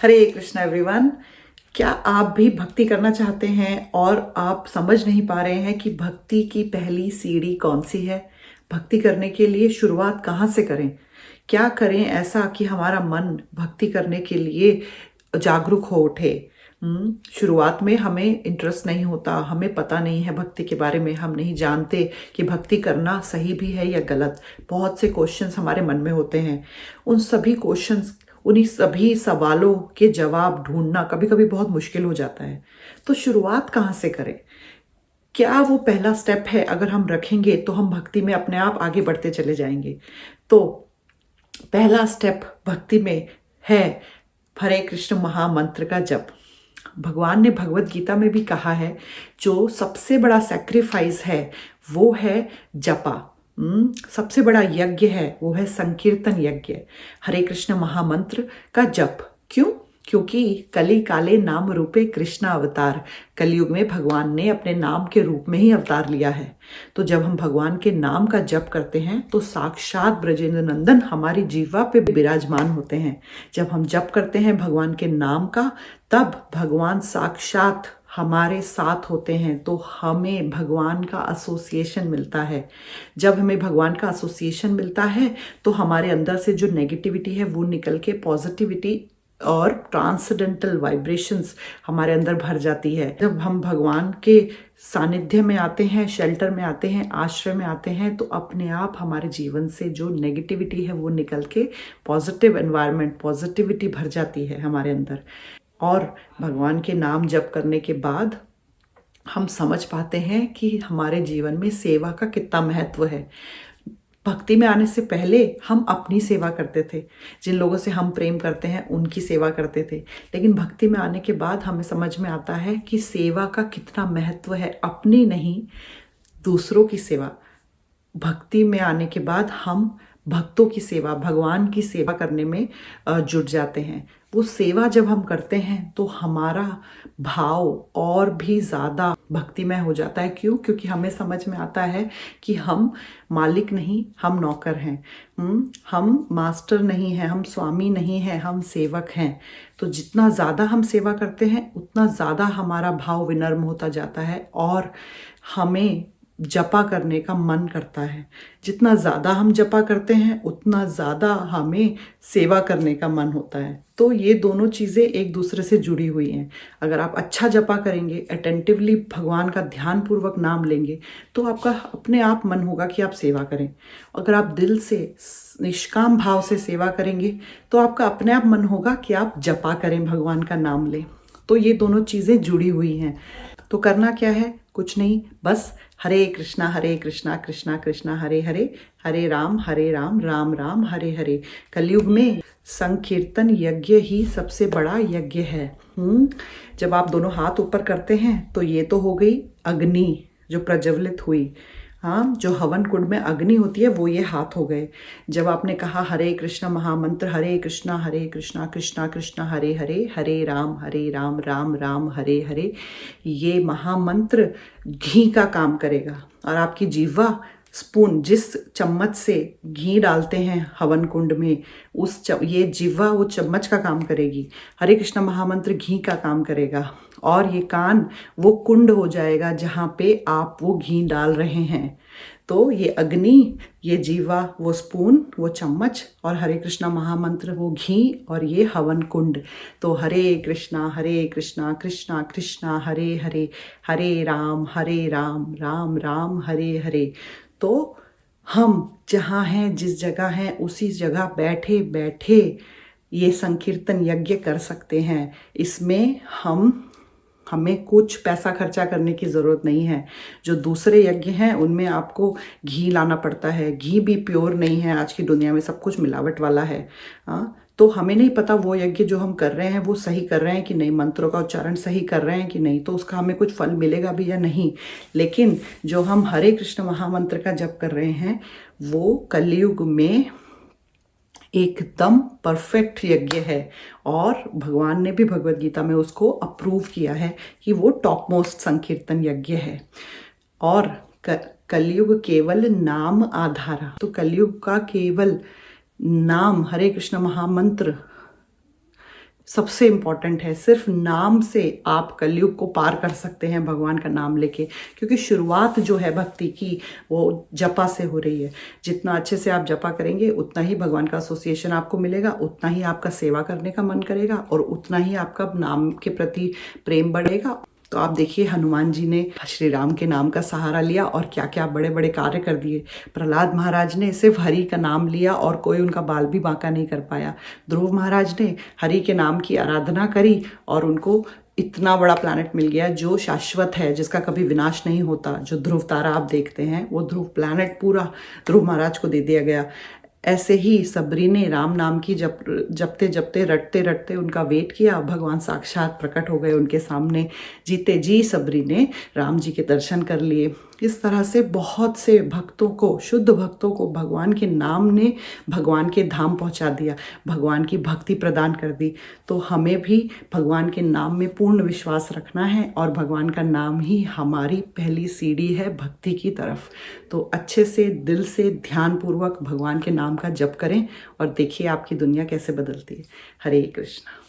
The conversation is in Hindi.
हरे कृष्णा एवरीवन। क्या आप भी भक्ति करना चाहते हैं और आप समझ नहीं पा रहे हैं कि भक्ति की पहली सीढ़ी कौन सी है? भक्ति करने के लिए शुरुआत कहाँ से करें? क्या करें ऐसा कि हमारा मन भक्ति करने के लिए जागरूक हो उठे? शुरुआत में हमें इंटरेस्ट नहीं होता, हमें पता नहीं है भक्ति के बारे में, हम नहीं जानते कि भक्ति करना सही भी है या गलत। बहुत से क्वेश्चंस हमारे मन में होते हैं। उन्हीं सभी सवालों के जवाब ढूंढना कभी कभी बहुत मुश्किल हो जाता है। तो शुरुआत कहाँ से करें? क्या वो पहला स्टेप है अगर हम रखेंगे तो हम भक्ति में अपने आप आगे बढ़ते चले जाएंगे। तो पहला स्टेप भक्ति में है हरे कृष्ण महामंत्र का जप। भगवान ने भगवत गीता में भी कहा है जो सबसे बड़ा सैक्रिफाइस है वो है जपा। सबसे बड़ा यज्ञ है वो है संकीर्तन यज्ञ, हरे कृष्ण महामंत्र का जप। क्यों? क्योंकि कली काले नाम रूपे कृष्ण अवतार, कलयुग में भगवान ने अपने नाम के रूप में ही अवतार लिया है। तो जब हम भगवान के नाम का जप करते हैं तो साक्षात ब्रजेंद्र नंदन हमारी जीवा पे विराजमान होते हैं। जब हम जप करते हैं भगवान के नाम का, तब भगवान साक्षात हमारे साथ होते हैं। तो हमें भगवान का एसोसिएशन मिलता है। जब हमें भगवान का एसोसिएशन मिलता है तो हमारे अंदर से जो नेगेटिविटी है वो निकल के पॉजिटिविटी और ट्रांसडेंटल वाइब्रेशंस हमारे अंदर भर जाती है। जब हम भगवान के सानिध्य में आते हैं, शेल्टर में आते हैं, आश्रय में आते हैं, तो अपने आप हमारे जीवन से जो नेगेटिविटी है वो निकल के पॉजिटिव एनवायरनमेंट, पॉजिटिविटी भर जाती है हमारे अंदर। और भगवान के नाम जप करने के बाद हम समझ पाते हैं कि हमारे जीवन में सेवा का कितना महत्व है। भक्ति में आने से पहले हम अपनी सेवा करते थे, जिन लोगों से हम प्रेम करते हैं उनकी सेवा करते थे। लेकिन भक्ति में आने के बाद हमें समझ में आता है कि सेवा का कितना महत्व है, अपनी नहीं दूसरों की सेवा। भक्ति में आने के बाद हम भक्तों की सेवा, भगवान की सेवा करने में जुट जाते हैं। वो सेवा जब हम करते हैं तो हमारा भाव और भी ज़्यादा भक्तिमय हो जाता है। क्यों? क्योंकि हमें समझ में आता है कि हम मालिक नहीं, हम नौकर हैं। हम मास्टर नहीं हैं, हम स्वामी नहीं हैं, हम सेवक हैं। तो जितना ज़्यादा हम सेवा करते हैं उतना ज़्यादा हमारा भाव विनम्र होता जाता है और हमें जपा करने का मन करता है। जितना ज़्यादा हम जपा करते हैं उतना ज़्यादा हमें सेवा करने का मन होता है। तो ये दोनों चीज़ें एक दूसरे से जुड़ी हुई हैं। अगर आप अच्छा जपा करेंगे, अटेंटिवली भगवान का ध्यानपूर्वक नाम लेंगे, तो आपका अपने आप मन होगा कि आप सेवा करें। अगर आप दिल से निष्काम भाव से सेवा करेंगे तो आपका अपने आप मन होगा कि आप जपा करें, भगवान का नाम लें। तो ये दोनों चीज़ें जुड़ी हुई हैं। तो करना क्या है? कुछ नहीं, बस हरे कृष्णा कृष्णा कृष्णा हरे हरे, हरे राम राम राम हरे हरे। कलयुग में संकीर्तन यज्ञ ही सबसे बड़ा यज्ञ है। जब आप दोनों हाथ ऊपर करते हैं तो ये तो हो गई अग्नि जो प्रज्वलित हुई। हाँ, जो हवन कुंड में अग्नि होती है वो ये हाथ हो गए। जब आपने कहा हरे कृष्ण महामंत्र, हरे कृष्णा कृष्णा कृष्णा हरे हरे, हरे राम राम राम हरे हरे, ये महामंत्र घी का काम करेगा। और आपकी जीवा स्पून, जिस चम्मच से घी डालते हैं हवन कुंड में, ये जिह्वा वो चम्मच का काम करेगी। हरे कृष्ण महामंत्र घी का काम करेगा। और ये कान वो कुंड हो जाएगा जहाँ पे आप वो घी डाल रहे हैं। तो ये अग्नि, ये जीवा वो स्पून, वो चम्मच, और हरे कृष्णा महामंत्र वो घी, और ये हवन कुंड। तो हरे कृष्णा कृष्णा कृष्णा हरे हरे, हरे राम राम राम हरे हरे। तो हम जहाँ हैं, जिस जगह हैं, उसी जगह बैठे बैठे ये संकीर्तन यज्ञ कर सकते हैं। इसमें हमें कुछ पैसा खर्चा करने की ज़रूरत नहीं है। जो दूसरे यज्ञ हैं उनमें आपको घी लाना पड़ता है। घी भी प्योर नहीं है, आज की दुनिया में सब कुछ मिलावट वाला है। तो हमें नहीं पता वो यज्ञ जो हम कर रहे हैं वो सही कर रहे हैं कि नहीं, मंत्रों का उच्चारण सही कर रहे हैं कि नहीं, तो उसका हमें कुछ फल मिलेगा भी या नहीं। लेकिन जो हम हरे कृष्ण महामंत्र का जप कर रहे हैं वो कलयुग में एकदम परफेक्ट यज्ञ है। और भगवान ने भी भगवत गीता में उसको अप्रूव किया है कि वो टॉप मोस्ट संकीर्तन यज्ञ है। और कलयुग केवल नाम आधारा, तो कलयुग का केवल नाम हरे कृष्ण महामंत्र सबसे इम्पॉर्टेंट है। सिर्फ नाम से आप कलयुग को पार कर सकते हैं भगवान का नाम लेके, क्योंकि शुरुआत जो है भक्ति की वो जपा से हो रही है। जितना अच्छे से आप जपा करेंगे उतना ही भगवान का एसोसिएशन आपको मिलेगा, उतना ही आपका सेवा करने का मन करेगा और उतना ही आपका नाम के प्रति प्रेम बढ़ेगा। तो आप देखिए हनुमान जी ने श्री राम के नाम का सहारा लिया और क्या क्या बड़े बड़े कार्य कर दिए। प्रहलाद महाराज ने सिर्फ हरि का नाम लिया और कोई उनका बाल भी बांका नहीं कर पाया। ध्रुव महाराज ने हरि के नाम की आराधना करी और उनको इतना बड़ा प्लैनेट मिल गया जो शाश्वत है, जिसका कभी विनाश नहीं होता। जो ध्रुव तारा आप देखते हैं वो ध्रुव प्लैनेट पूरा ध्रुव महाराज को दे दिया गया। ऐसे ही सबरी ने राम नाम की जपते जपते रटते रटते उनका वेट किया, भगवान साक्षात प्रकट हो गए उनके सामने। जीते जी सबरी ने राम जी के दर्शन कर लिए। इस तरह से बहुत से भक्तों को, शुद्ध भक्तों को भगवान के नाम ने भगवान के धाम पहुंचा दिया, भगवान की भक्ति प्रदान कर दी। तो हमें भी भगवान के नाम में पूर्ण विश्वास रखना है और भगवान का नाम ही हमारी पहली सीढ़ी है भक्ति की तरफ। तो अच्छे से दिल से ध्यानपूर्वक भगवान के नाम का जप करें और देखिए आपकी दुनिया कैसे बदलती है। हरे कृष्णा।